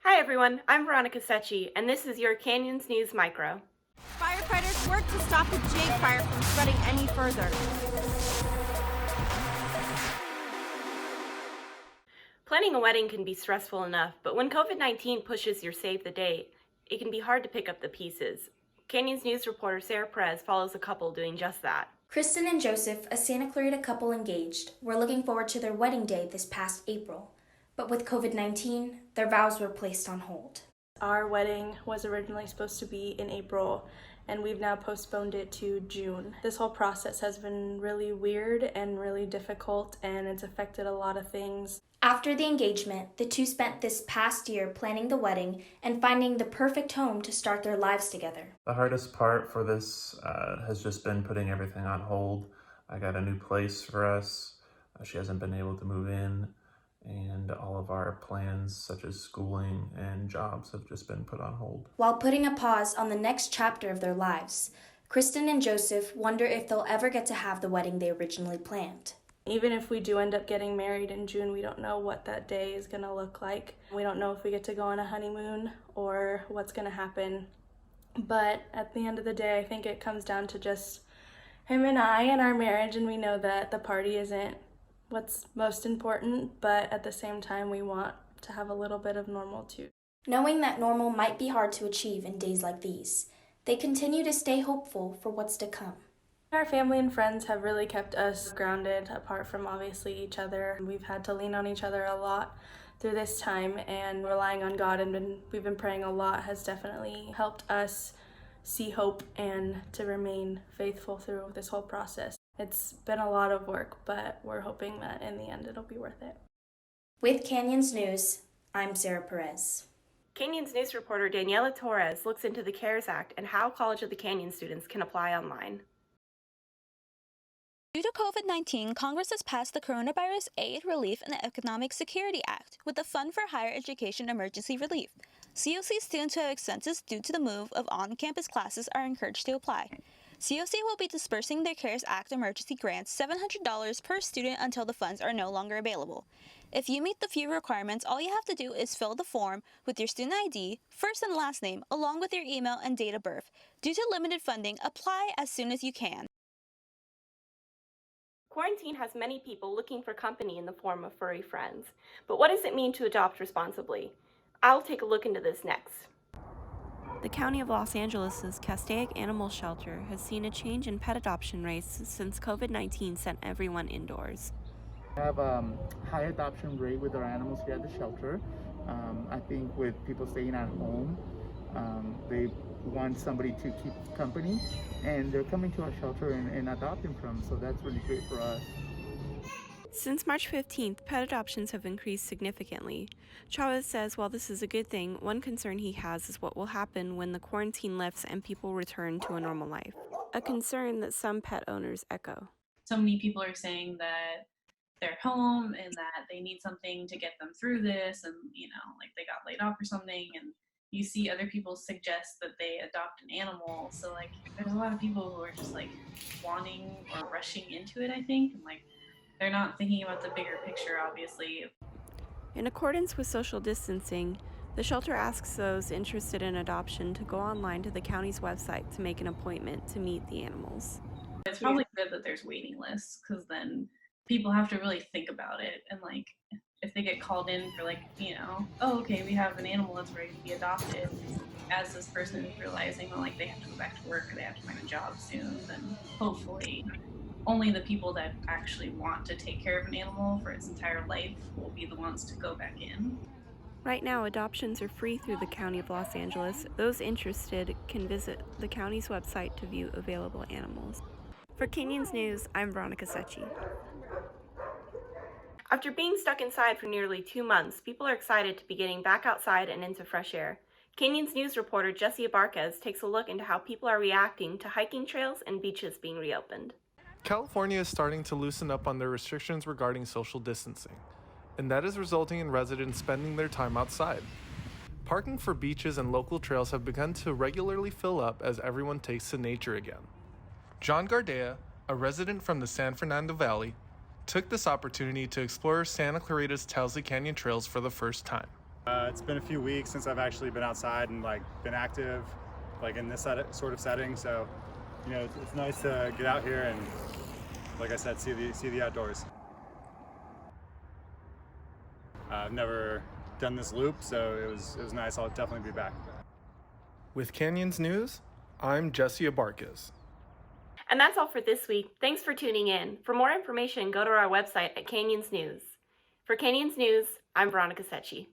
Hi everyone, I'm Veronica Secchi, and this is your Canyons News Micro. Firefighters work to stop the jade fire from spreading any further. Planning a wedding can be stressful enough, but when COVID-19 pushes your save the date, it can be hard to pick up the pieces. Canyons News reporter Sarah Perez follows a couple doing just that. Kristen and Joseph, a Santa Clarita couple engaged, were looking forward to their wedding day this past April. But with COVID-19, their vows were placed on hold. Our wedding was originally supposed to be in April, and we've now postponed it to June. This whole process has been really weird and really difficult, and it's affected a lot of things. After the engagement, the two spent this past year planning the wedding and finding the perfect home to start their lives together. The hardest part for this has just been putting everything on hold. I got a new place for us. She hasn't been able to move in, and all of our plans such as schooling and jobs have just been put on hold. While putting a pause on the next chapter of their lives, Kristen and Joseph wonder if they'll ever get to have the wedding they originally planned. Even if we do end up getting married in June, we don't know what that day is going to look like. We don't know if we get to go on a honeymoon or what's going to happen. But at the end of the day, I think it comes down to just him and I and our marriage, and we know that the party isn't what's most important, but at the same time, we want to have a little bit of normal too. Knowing that normal might be hard to achieve in days like these, they continue to stay hopeful for what's to come. Our family and friends have really kept us grounded, apart from obviously each other. We've had to lean on each other a lot through this time, and relying on God and we've been praying a lot has definitely helped us see hope and to remain faithful through this whole process. It's been a lot of work, but we're hoping that in the end it'll be worth it. With Canyons News, I'm Sarah Perez. Canyons News reporter Daniella Torres looks into the CARES Act and how College of the Canyon students can apply online. Due to COVID-19, Congress has passed the Coronavirus Aid, Relief, and Economic Security Act with the Fund for Higher Education Emergency Relief. COC students who have expenses due to the move of on-campus classes are encouraged to apply. COC will be dispersing their CARES Act emergency grants $700 per student until the funds are no longer available. If you meet the few requirements, all you have to do is fill the form with your student ID, first and last name, along with your email and date of birth. Due to limited funding, apply as soon as you can. Quarantine has many people looking for company in the form of furry friends. But what does it mean to adopt responsibly? I'll take a look into this next. The County of Los Angeles' Castaic Animal Shelter has seen a change in pet adoption rates since COVID-19 sent everyone indoors. We have a high adoption rate with our animals here at the shelter. I think with people staying at home, they want somebody to keep company, and they're coming to our shelter and adopting from, so that's really great for us. Since March 15th, pet adoptions have increased significantly. Chavez says while this is a good thing, one concern he has is what will happen when the quarantine lifts and people return to a normal life. A concern that some pet owners echo. So many people are saying that they're home and that they need something to get them through this, and like they got laid off or something, and you see other people suggest that they adopt an animal. So like there's a lot of people who are just like wanting or rushing into it, I think, and like they're not thinking about the bigger picture, obviously. In accordance with social distancing, the shelter asks those interested in adoption to go online to the county's website to make an appointment to meet the animals. It's probably good that there's waiting lists, because then people have to really think about it, and like if they get called in for like, oh, okay, we have an animal that's ready to be adopted, as this person is realizing that like they have to go back to work or they have to find a job soon, then hopefully only the people that actually want to take care of an animal for its entire life will be the ones to go back in. Right now, adoptions are free through the County of Los Angeles. Those interested can visit the county's website to view available animals. For Canyons News, I'm Veronica Secchi. After being stuck inside for nearly 2 months, people are excited to be getting back outside and into fresh air. Canyons News reporter Abarques takes a look into how people are reacting to hiking trails and beaches being reopened. California is starting to loosen up on their restrictions regarding social distancing, and that is resulting in residents spending their time outside. Parking for beaches and local trails have begun to regularly fill up as everyone takes to nature again. John Gardea, a resident from the San Fernando Valley, took this opportunity to explore Santa Clarita's Towsley Canyon trails for the first time. It's been a few weeks since I've actually been outside and like been active, like in this sort of setting. So, you know, it's nice to get out here and, like I said, see the outdoors. I've never done this loop, so it was nice. I'll definitely be back. With Canyons News, I'm Jesse Abarques. And that's all for this week. Thanks for tuning in. For more information, go to our website at Canyons News. For Canyons News, I'm Veronica Secchi.